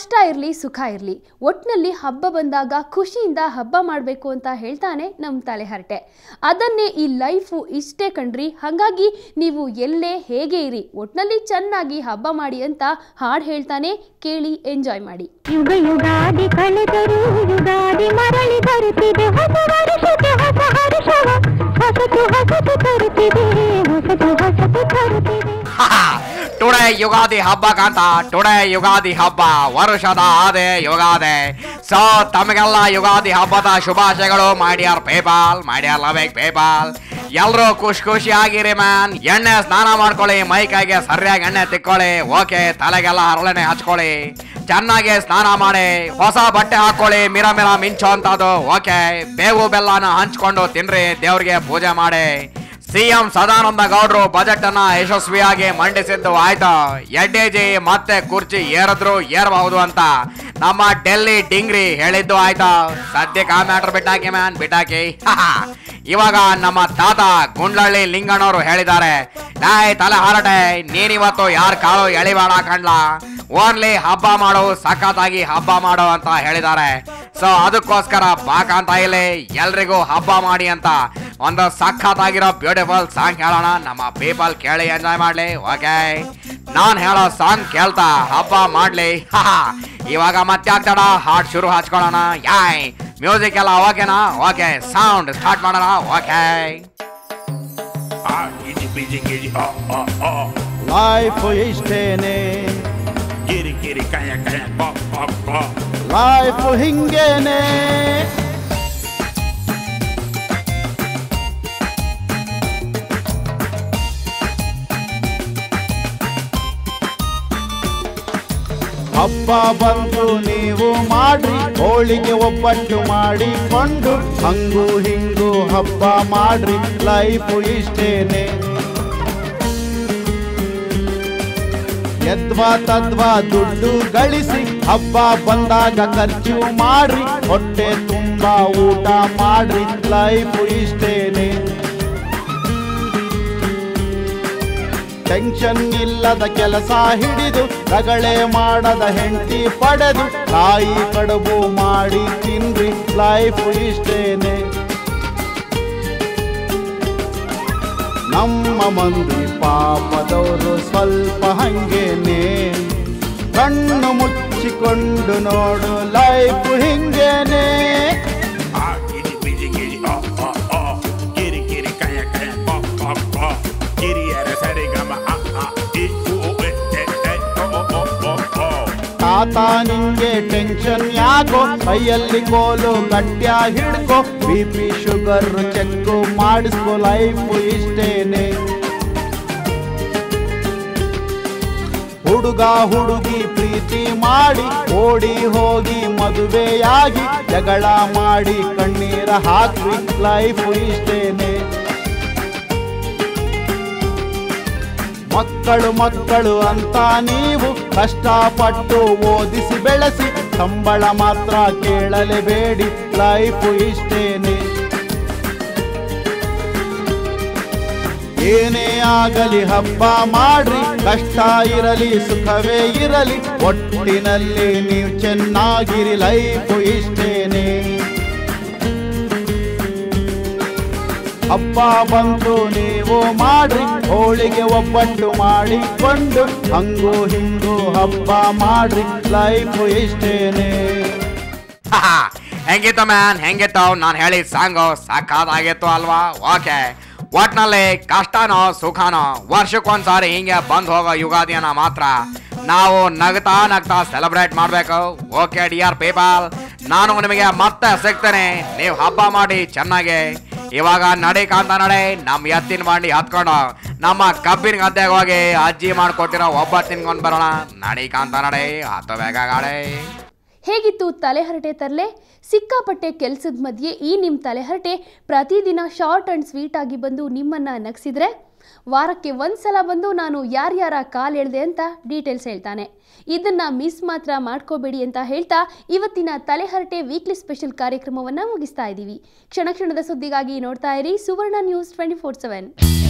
ಕಷ್ಟ ಇರಲಿ ಸುಖ ಇರಲಿ ಒಟ್ಟಿನಲ್ಲಿ ಹಬ್ಬ ಬಂದಾಗ ಖುಷಿಯಿಂದ ಹಬ್ಬ ಮಾಡಬೇಕು ಅಂತ ಹೇಳ್ತಾನೆ ನಮ್ಮ ತಲೆಹರಟೆ. ಅದನ್ನೇ ಈ ಲೈಫು ಇಷ್ಟೇ ಕಣ್ರಿ. ಹಾಗಾಗಿ ನೀವು ಎಲ್ಲೇ ಹೇಗೆ ಇರಿ ಒಟ್ಟಿನಲ್ಲಿ ಚೆನ್ನಾಗಿ ಹಬ್ಬ ಮಾಡಿ ಅಂತ ಹಾಡು ಹೇಳ್ತಾನೆ. ಕೇಳಿ ಎಂಜಾಯ್ ಮಾಡಿ. ಯುಗ ಯುಗಾದಿ ಕಳೆದರು ಯುಗಾದಿ ಮರಳಿ ಬರುತ್ತಿದೆ ಹೊಸ ವರ್ಷಕ್ಕೆ ಹೊಸ ಹರ್ಷವ ಹೊಸತು ಹೊಸತು ತರುತ್ತಿದೆ ಹೊಸತು ಹೊಸತು ತರುತ್ತಿದೆ. ಟುಡೇ ಯುಗಾದಿ ಹಬ್ಬ ಕಾಂತ, ಟುಡೇ ಯುಗಾದಿ ಹಬ್ಬ, ವರುಷದ ಆದೆ ಯುಗಾದಿ. ಸೊ ತಮಗೆಲ್ಲ ಯುಗಾದಿ ಹಬ್ಬದ ಶುಭಾಶಯಗಳು. My dear PayPal, my dear loving PayPal. ಎಲ್ಲರೂ ಖುಷಿಯಾಗಿರಿ ಮ್ಯಾನ್. ಎಣ್ಣೆ ಸ್ನಾನ ಮಾಡ್ಕೊಳ್ಳಿ, ಮೈ ಕೈಗೆ ಸರಿಯಾಗಿ ಎಣ್ಣೆ ತಿಕ್ಕೊಳ್ಳಿ. ಓಕೆ, ತಲೆಗೆಲ್ಲ ಹರಳೆಣ್ಣೆ ಹಚ್ಕೊಳ್ಳಿ, ಚೆನ್ನಾಗಿ ಸ್ನಾನ ಮಾಡಿ, ಹೊಸ ಬಟ್ಟೆ ಹಾಕೊಳ್ಳಿ, ಮಿರ ಮಿಂಚೋ ಅಂತದು. ಓಕೆ, ಬೇವು ಬೆಲ್ಲನ ಹಂಚ್ಕೊಂಡು ತಿನ್ರಿ, ದೇವ್ರಿಗೆ ಪೂಜೆ ಮಾಡಿ. ಸಿಎಂ ಸದಾನಂದ ಗೌಡ್ರು ಬಜೆಟ್ ಅನ್ನ ಯಶಸ್ವಿಯಾಗಿ ಮಂಡಿಸಿದ್ದು ಆಯ್ತು. ಎಡ್ಡೇಜಿ ಮತ್ತೆ ಕುರ್ಚಿ ಏರಬಹುದು ಅಂತ ನಮ್ಮ ಡೆಲ್ಲಿ ಡಿಂಗ್ರಿ ಹೇಳಿದ್ದು ಆಯ್ತು. ಸದ್ಯಕ್ಕೆ ಆ ಮ್ಯಾಟರ್ ಬಿಟ್ಟಾಕಿ ಮ್ಯಾನ್, ಬಿಟ್ಟಾಕಿ. ಇವಾಗ ನಮ್ಮ ತಾತ ಗುಂಡ್ಲಳ್ಳಿ ಲಿಂಗಣ್ಣವರು ಹೇಳಿದ್ದಾರೆ, ತಲೆ ಹಾರಟೆ, ನೀನಿವತ್ತು ಯಾರ ಕಾಳು ಎಳಿಬೇಡ ಕಂಡ್ಲ, ಓನ್ಲಿ ಹಬ್ಬ ಮಾಡು, ಸಖತ್ತಾಗಿ ಹಬ್ಬ ಮಾಡು ಅಂತ ಹೇಳಿದ್ದಾರೆ. ಸೊ ಅದಕ್ಕೋಸ್ಕರ ಬಾಕಂತ ಇಲ್ಲಿ ಎಲ್ರಿಗೂ ಹಬ್ಬ ಮಾಡಿ ಅಂತ ಒಂದು ಸಖತ್ತಾಗಿರೋ ಬ್ಯೂಟಿಫುಲ್ ಸಾಂಗ್ ಹೇಳೋಣ. ನಮ್ಮ ಪೀಪಲ್ ಕೇಳಿ ಎಂಜಾಯ್ ಮಾಡ್ಲಿ. ಓಕೆ, ನಾನ್ ಹೇಳೋ ಸಾಂಗ್ ಕೇಳ್ತಾ ಹಬ್ಬ ಮಾಡ್ಲಿ. ಇವಾಗ ಮತ್ತೆ ಆಗ್ತಾಡ ಹಾಡ್ ಶುರು ಹಚ್ಕೊಳ್ಳೋಣ. ಯಾಯ್ ಮ್ಯೂಸಿಕ್ ಎಲ್ಲ ಓಕೆನಾ? ಓಕೆ, ಸೌಂಡ್ ಸ್ಟಾರ್ಟ್ ಮಾಡೋಣ. ಓಕೆ, ಲೈಫ್ ಇಷ್ಟೇನೆ, ಲೈಫ್ ಹಿಂಗೇನೆ. ಹಬ್ಬ ಬಂದು ನೀವು ಮಾಡ್ರಿ, ಹೋಳಿಗೆ ಒಬ್ಬಟ್ಟು ಮಾಡಿಕೊಂಡು ಹಂಗು ಹಿಂಗು ಹಬ್ಬ ಮಾಡ್ರಿ, ಲೈಫ್ ಇಷ್ಟೇನೆ. ಯದ್ವಾ ತದ್ವಾ ದುಡ್ಡು ಗಳಿಸಿ ಹಬ್ಬ ಬಂದಾಗ ಖರ್ಚು ಮಾಡ್ರಿ, ಹೊಟ್ಟೆ ತುಂಬಾ ಊಟ ಮಾಡ್ರಿ, ಲೈಫ್ ಇಷ್ಟೇನೆ. ಟೆನ್ಷನ್ ಇಲ್ಲದ ಕೆಲಸ ಹಿಡಿದು ರಗಳೆ ಮಾಡದ ಹೆಂಡತಿ ಪಡೆದು ತಾಯಿ ಕಡುಬು ಮಾಡಿ ತಿನ್ರಿ, ಲೈಫ್ ಇಷ್ಟೇನೆ. ನಮ್ಮ ಮಂದಿ ಪಾಪದವರು ಸ್ವಲ್ಪ ಹಂಗೇನೆ, ಕಣ್ಣು ಮುಚ್ಚಿಕೊಂಡು ನೋಡು, ಲೈಫ್ ಹಿಂಗೇನೆ. ತಾತ ನಿಂಗೆ ಟೆನ್ಷನ್ ಯಾಕೋ, ಕೈಯಲ್ಲಿ ಕೋಲು ಗಟ್ಟ್ಯ ಹಿಡ್ಕೋ, BP ಶುಗರ್ ಚೆಕ್ ಮಾಡಿಸ್ಕೋ, ಲೈಫ್ ಇಷ್ಟೇನೆ. ಹುಡುಗ ಹುಡುಗಿ ಪ್ರೀತಿ ಮಾಡಿ ಓಡಿ ಹೋಗಿ ಮದುವೆಯಾಗಿ ಜಗಳ ಮಾಡಿ ಕಣ್ಣೀರ ಹಾಕಿ, ಲೈಫ್ ಇಷ್ಟೇನೆ. ಮಕ್ಕಳು ಅಂತ ನೀವು ಕಷ್ಟಪಟ್ಟು ಓದಿಸಿ ಬೆಳೆಸಿ, ಸಂಬಳ ಮಾತ್ರ ಕೇಳಲೇಬೇಡಿ, ಲೈಫ್ ಇಷ್ಟೇನೆ. ಏನೇ ಆಗಲಿ ಹಬ್ಬ ಮಾಡ್ರಿ, ಕಷ್ಟ ಇರಲಿ ಸುಖವೇ ಇರಲಿ, ಒಟ್ಟಿನಲ್ಲಿ ನೀವು ಚೆನ್ನಾಗಿರಿ, ಲೈಫ್ ಇಷ್ಟೇನೆ. ಹಬ್ಬ ಬಂದು ನೀವು ಮಾಡ್ರಿ, ಹೋಳಿಗೆ ಒಬ್ಬಟ್ಟು ಮಾಡಿಕೊಂಡು ಹಂಗು ಹಿಂಗು ಹಬ್ಬ ಮಾಡ್ರಿ, ಲೈಫ್ ಇಷ್ಟೇನೆ. ಹೆಂಗಿತ್ತು ಮ್ಯಾನ್, ಹೆಂಗಿತ್ತು ನಾನು ಹೇಳಿ ಸಾಂಗು? ಸಾಕಾಗಿತ್ತು ಅಲ್ವಾ? ಓಕೆ, ಒಟ್ನಲ್ಲಿ ಕಷ್ಟನೋ ಸುಖನೋ ವರ್ಷಕ್ಕೊಂದ್ಸಾರಿ ಹಿಂಗೆ ಬಂದು ಹೋಗೋ ಯುಗಾದಿಯನ್ನ ಮಾತ್ರ ನಾವು ನಗ್ತಾ ಸೆಲೆಬ್ರೇಟ್ ಮಾಡಬೇಕು. ಓಕೆ ಡಿಯರ್ ಪೀಪಲ್, ನಾನು ನಿಮಗೆ ಮತ್ತೆ ಸಿಗ್ತೇನೆ. ನೀವು ಹಬ್ಬ ಮಾಡಿ ಚೆನ್ನಾಗಿ. ಇವಾಗ ನಡಿ ಕಾಂತ ನಡೆ, ನಮ್ಮ ಎತ್ತಿನ ಬಂಡಿ ಹತ್ಕೊಂಡು ನಮ್ಮ ಕಬ್ಬಿನ ಗದ್ದೆಗೆ ಹೋಗಿ ಅಜ್ಜಿ ಮಾಡ್ಕೊಟ್ಟಿರೋ ಒಬ್ಬಟ್ಟು ತಿನ್ಕೊಂಡು ಬರೋಣ. ನಡಿ ಕಾಂತ ನಡೆ, ಹತ್ತು ಬೇಗ ಗಾಡೆ. ಹೇಗಿತ್ತು ತಲೆಹರಟೆ ತರಲೆ? ಸಿಕ್ಕಾಪಟ್ಟೆ ಕೆಲಸದ ಮಧ್ಯೆ ಈ ನಿಮ್ಮ ತಲೆಹರಟೆ ಪ್ರತಿದಿನ ಶಾರ್ಟ್ ಆ್ಯಂಡ್ ಸ್ವೀಟ್ ಆಗಿ ಬಂದು ನಿಮ್ಮನ್ನು ನಗಿಸಿದ್ರೆ, ವಾರಕ್ಕೆ ಒಂದ್ಸಲ ಬಂದು ನಾನು ಯಾರ್ಯಾರ ಕಾಲು ಎಳೆದೆ ಅಂತ ಡೀಟೇಲ್ಸ್ ಹೇಳ್ತಾನೆ. ಇದನ್ನು ಮಿಸ್ ಮಾತ್ರ ಮಾಡ್ಕೋಬೇಡಿ ಅಂತ ಹೇಳ್ತಾ ಇವತ್ತಿನ ತಲೆಹರಟೆ ವೀಕ್ಲಿ ಸ್ಪೆಷಲ್ ಕಾರ್ಯಕ್ರಮವನ್ನು ಮುಗಿಸ್ತಾ ಇದ್ದೀವಿ. ಕ್ಷಣ ಕ್ಷಣದ ಸುದ್ದಿಗಾಗಿ ನೋಡ್ತಾ ಇರಿ ಸುವರ್ಣ ನ್ಯೂಸ್ 24/7.